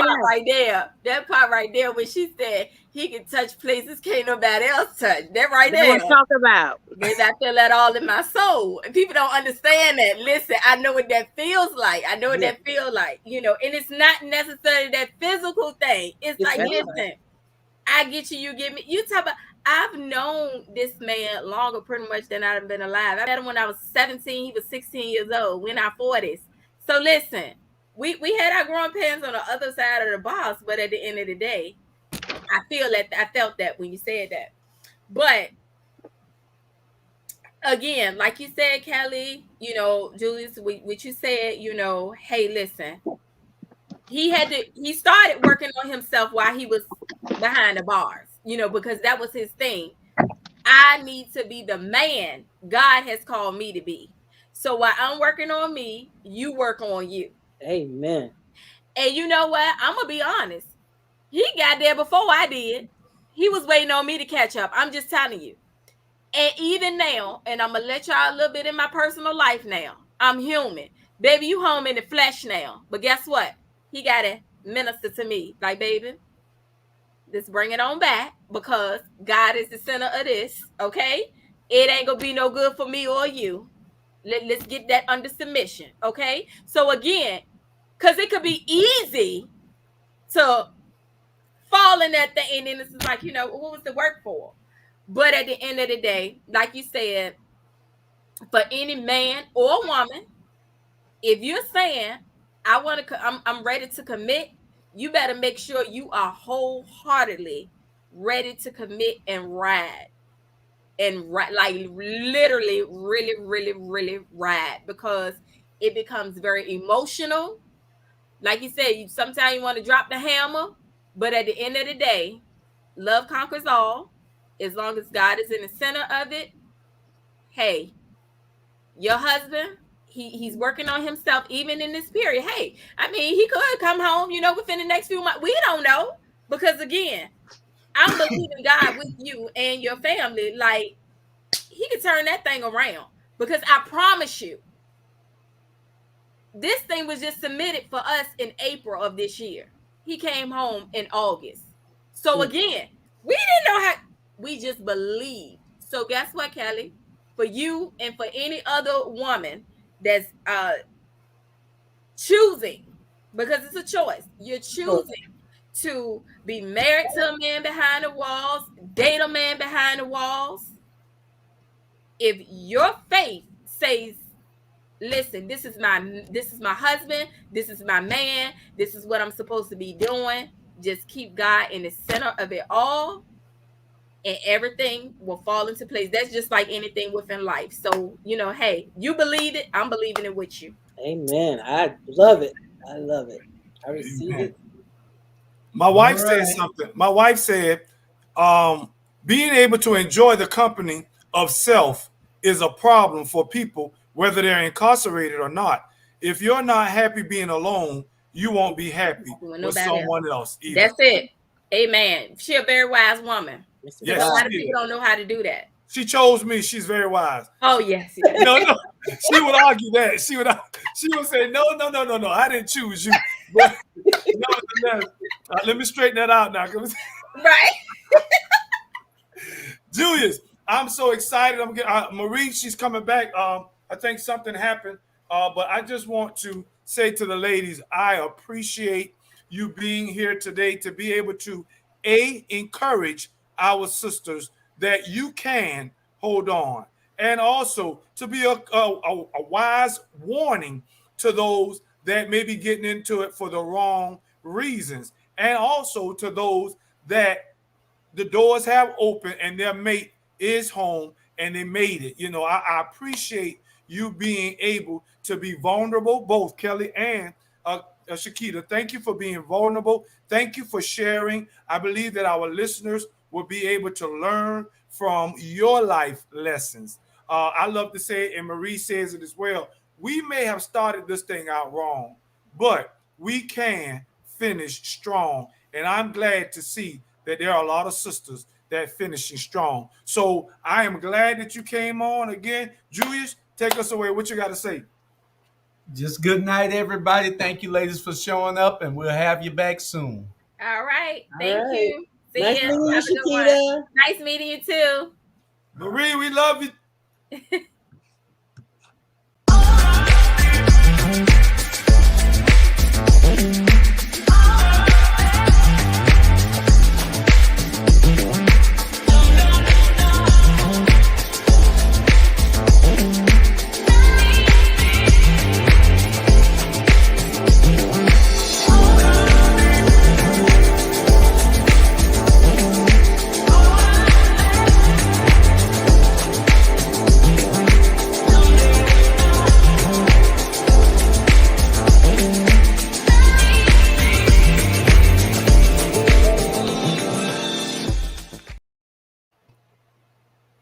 that part right there, when she said he can touch places can't nobody else touch, that right That's what there, I'm talking about. baby, I feel that all in my soul. And people don't understand that. Listen, I know what that feels like. I know what Yeah. that feels like, and it's not necessarily that physical thing. It's like, That's Yeah. listen, I get you, you get me. You talk about, I've known this man longer pretty much than I've been alive. I met him when I was 17. He was 16 years old. We're in our 40s. So listen, we had our growing pains on the other side of the box, but at the end of the day, I felt that when you said that. But again, like you said, Kelly, Julius, what you said, hey, listen, he started working on himself while he was behind the bars, because that was his thing. I need to be the man God has called me to be. So while I'm working on me, you work on you. amen. And you know what? I'm gonna be honest. He got there before I did. He was waiting on me to catch up. I'm just telling you. And even now, and I'm gonna let y'all a little bit in my personal life now. I'm human. Baby, you home in the flesh now. But guess what? He gotta minister to me. Like, baby, let's bring it on back because God is the center of this. Okay? It ain't gonna be no good for me or you. Let's get that under submission. Okay? So again, because it could be easy to fall in that thing, and then it's like, what was the work for? But at the end of the day, like you said, for any man or woman, if you're saying I'm ready to commit, you better make sure you are wholeheartedly ready to commit and ride. And like literally, really, really, really ride, because it becomes very emotional. Like you said, sometimes you want to drop the hammer, but at the end of the day, love conquers all. As long as God is in the center of it, hey, your husband, he's working on himself even in this period. Hey, I mean, he could come home, within the next few months. We don't know, because again, I'm believing God with you and your family. Like, he can turn that thing around, because I promise you, this thing was just submitted for us in April of this year. He came home in August. So again, we didn't know how, we just believed. So guess what, Kelly? For you and for any other woman that's choosing, because it's a choice, you're choosing to be married to a man behind the walls, date a man behind the walls. If your faith says, listen, this is my husband, this is my man, this is what I'm supposed to be doing, just keep God in the center of it all, and everything will fall into place. That's just like anything within life. So, hey, you believe it, I'm believing it with you. Amen. I love it. I love it. I receive it. My wife All said right. something. My wife said, being able to enjoy the company of self is a problem for people, whether they're incarcerated or not. If you're not happy being alone, you won't be happy Doing with nobody else. someone else either. That's it. Amen. She a very wise woman. It's Because Yes, a lot she of is. people don't know how to do that. She chose me. She's very wise. Oh, yes, yes. No, she would argue that. She would say, no. I didn't choose you. But nevertheless, let me straighten that out now. Right. Julius, I'm so excited. I'm getting Marie. She's coming back. I think something happened. But I just want to say to the ladies, I appreciate you being here today to be able to encourage our sisters that you can hold on, and also to be a wise warning to those that may be getting into it for the wrong reasons, and also to those that the doors have opened and their mate is home and they made it. I appreciate you being able to be vulnerable, both Kelly and Chiquita. Thank you for being vulnerable. Thank you for sharing. I believe that our listeners will be able to learn from your life lessons. I love to say it, and Marie says it as well. We may have started this thing out wrong, but we can finish strong. And I'm glad to see that there are a lot of sisters that finishing strong. So I am glad that you came on again. Julius, take us away. What you got to say? Just good night, everybody. Thank you, ladies, for showing up, and we'll have you back soon. All right. All Thank right. you. See Nice ya. meeting you, Have a good one. Chiquita. Nice meeting you too. Marie, we love you.